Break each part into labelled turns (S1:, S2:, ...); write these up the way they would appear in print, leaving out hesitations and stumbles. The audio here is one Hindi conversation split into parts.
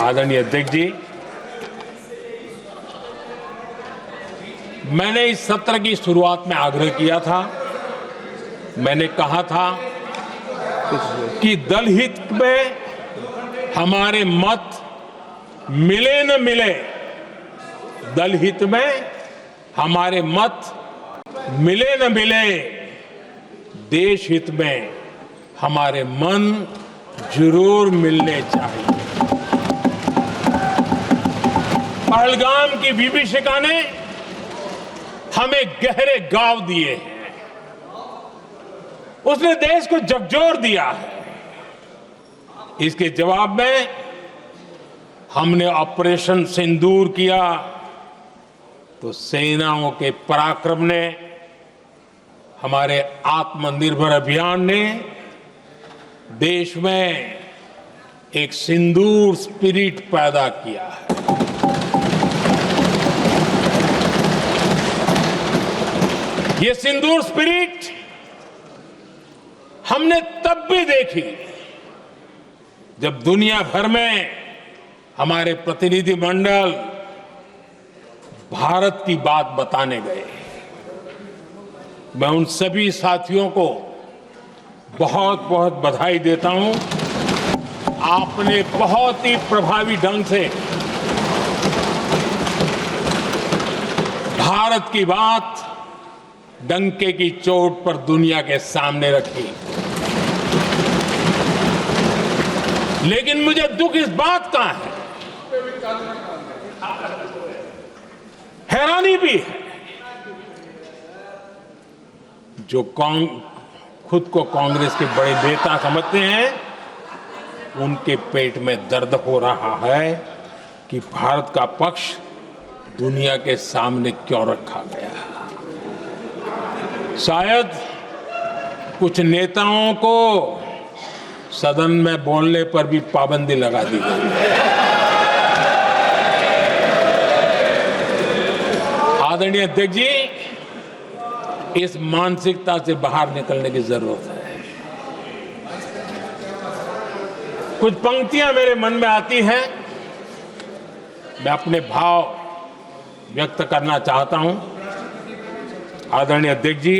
S1: आदरणीय अध्यक्ष जी, मैंने इस सत्र की शुरुआत में आग्रह किया था। मैंने कहा था कि दल हित में हमारे मत मिले न मिले, दल हित में हमारे मत मिले न मिले, देश हित में हमारे मन जरूर मिलने चाहिए। पहलगाम की विभीषिका ने हमें गहरे घाव दिए हैं। उसने देश को झकझोर दिया है। इसके जवाब में हमने ऑपरेशन सिंदूर किया तो सेनाओं के पराक्रम ने, हमारे आत्मनिर्भर अभियान ने देश में एक सिंदूर स्पिरिट पैदा किया है। ये सिंदूर स्पिरिट हमने तब भी देखी जब दुनिया भर में हमारे प्रतिनिधि मंडल भारत की बात बताने गए। मैं उन सभी साथियों को बहुत बहुत बधाई देता हूं। आपने बहुत ही प्रभावी ढंग से भारत की बात डंके की चोट पर दुनिया के सामने रखी। लेकिन मुझे दुख इस बात का है, हैरानी भी है, जो खुद को कांग्रेस के बड़े नेता समझते हैं, उनके पेट में दर्द हो रहा है कि भारत का पक्ष दुनिया के सामने क्यों रखा गया। शायद कुछ नेताओं को सदन में बोलने पर भी पाबंदी लगा दी गई। आदरणीय अध्यक्ष जी, इस मानसिकता से बाहर निकलने की जरूरत है। कुछ पंक्तियां मेरे मन में आती हैं, मैं अपने भाव व्यक्त करना चाहता हूं। आदरणीय अध्यक्ष जी,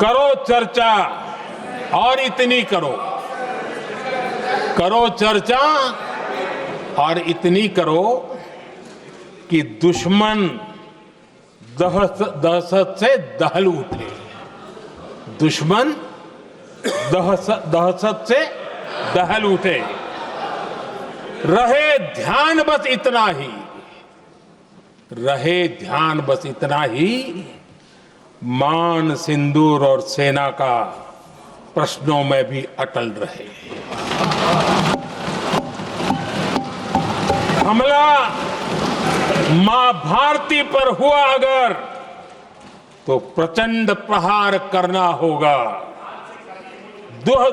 S1: करो चर्चा और इतनी करो, करो चर्चा और इतनी करो कि दुश्मन दहशत से दहल उठे। दुश्मन दहशत से दहल उठे। रहे ध्यान बस इतना ही, रहे ध्यान बस इतना ही, मान सिंदूर और सेना का प्रश्नों में भी अटल रहे। हमला मां भारती पर हुआ अगर, तो प्रचंड प्रहार करना होगा।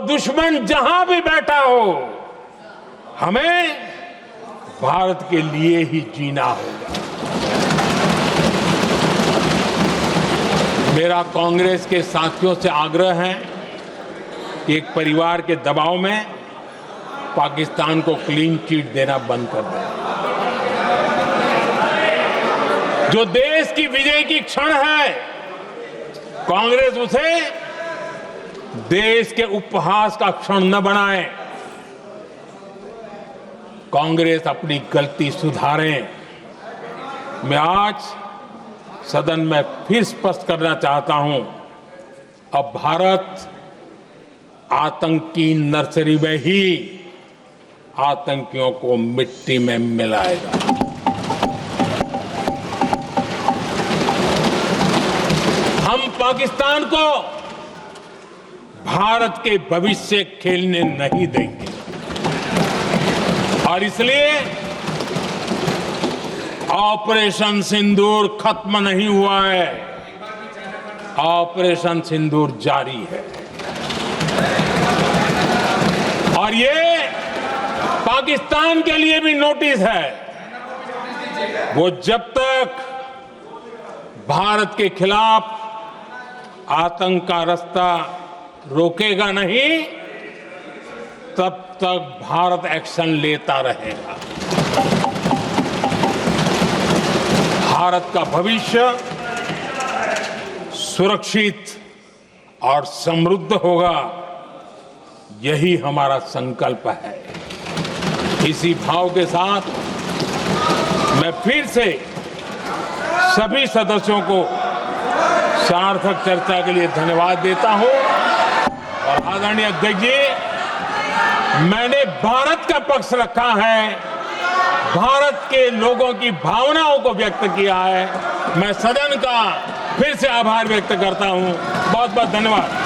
S1: दुश्मन जहां भी बैठा हो, हमें भारत के लिए ही जीना होगा। मेरा कांग्रेस के साथियों से आग्रह है कि एक परिवार के दबाव में पाकिस्तान को क्लीन चिट देना बंद कर दें। जो देश की विजय की क्षण है, कांग्रेस उसे देश के उपहास का क्षण न बनाए। कांग्रेस अपनी गलती सुधारें। मैं आज सदन में फिर स्पष्ट करना चाहता हूं, अब भारत आतंकी नर्सरी में ही आतंकियों को मिट्टी में मिलाएगा। हम पाकिस्तान को भारत के भविष्य खेलने नहीं देंगे और इसलिए ऑपरेशन सिंदूर खत्म नहीं हुआ है, ऑपरेशन सिंदूर जारी है। और ये पाकिस्तान के लिए भी नोटिस है। वो जब तक भारत के खिलाफ आतंक का रास्ता रोकेगा नहीं, तब तक भारत एक्शन लेता रहेगा। भारत का भविष्य सुरक्षित और समृद्ध होगा, यही हमारा संकल्प है। इसी भाव के साथ मैं फिर से सभी सदस्यों को सार्थक चर्चा के लिए धन्यवाद देता हूं। और आदरणीय अध्यक्ष जी, मैंने भारत का पक्ष रखा है, भारत के लोगों की भावनाओं को व्यक्त किया है। मैं सदन का फिर से आभार व्यक्त करता हूं। बहुत बहुत धन्यवाद।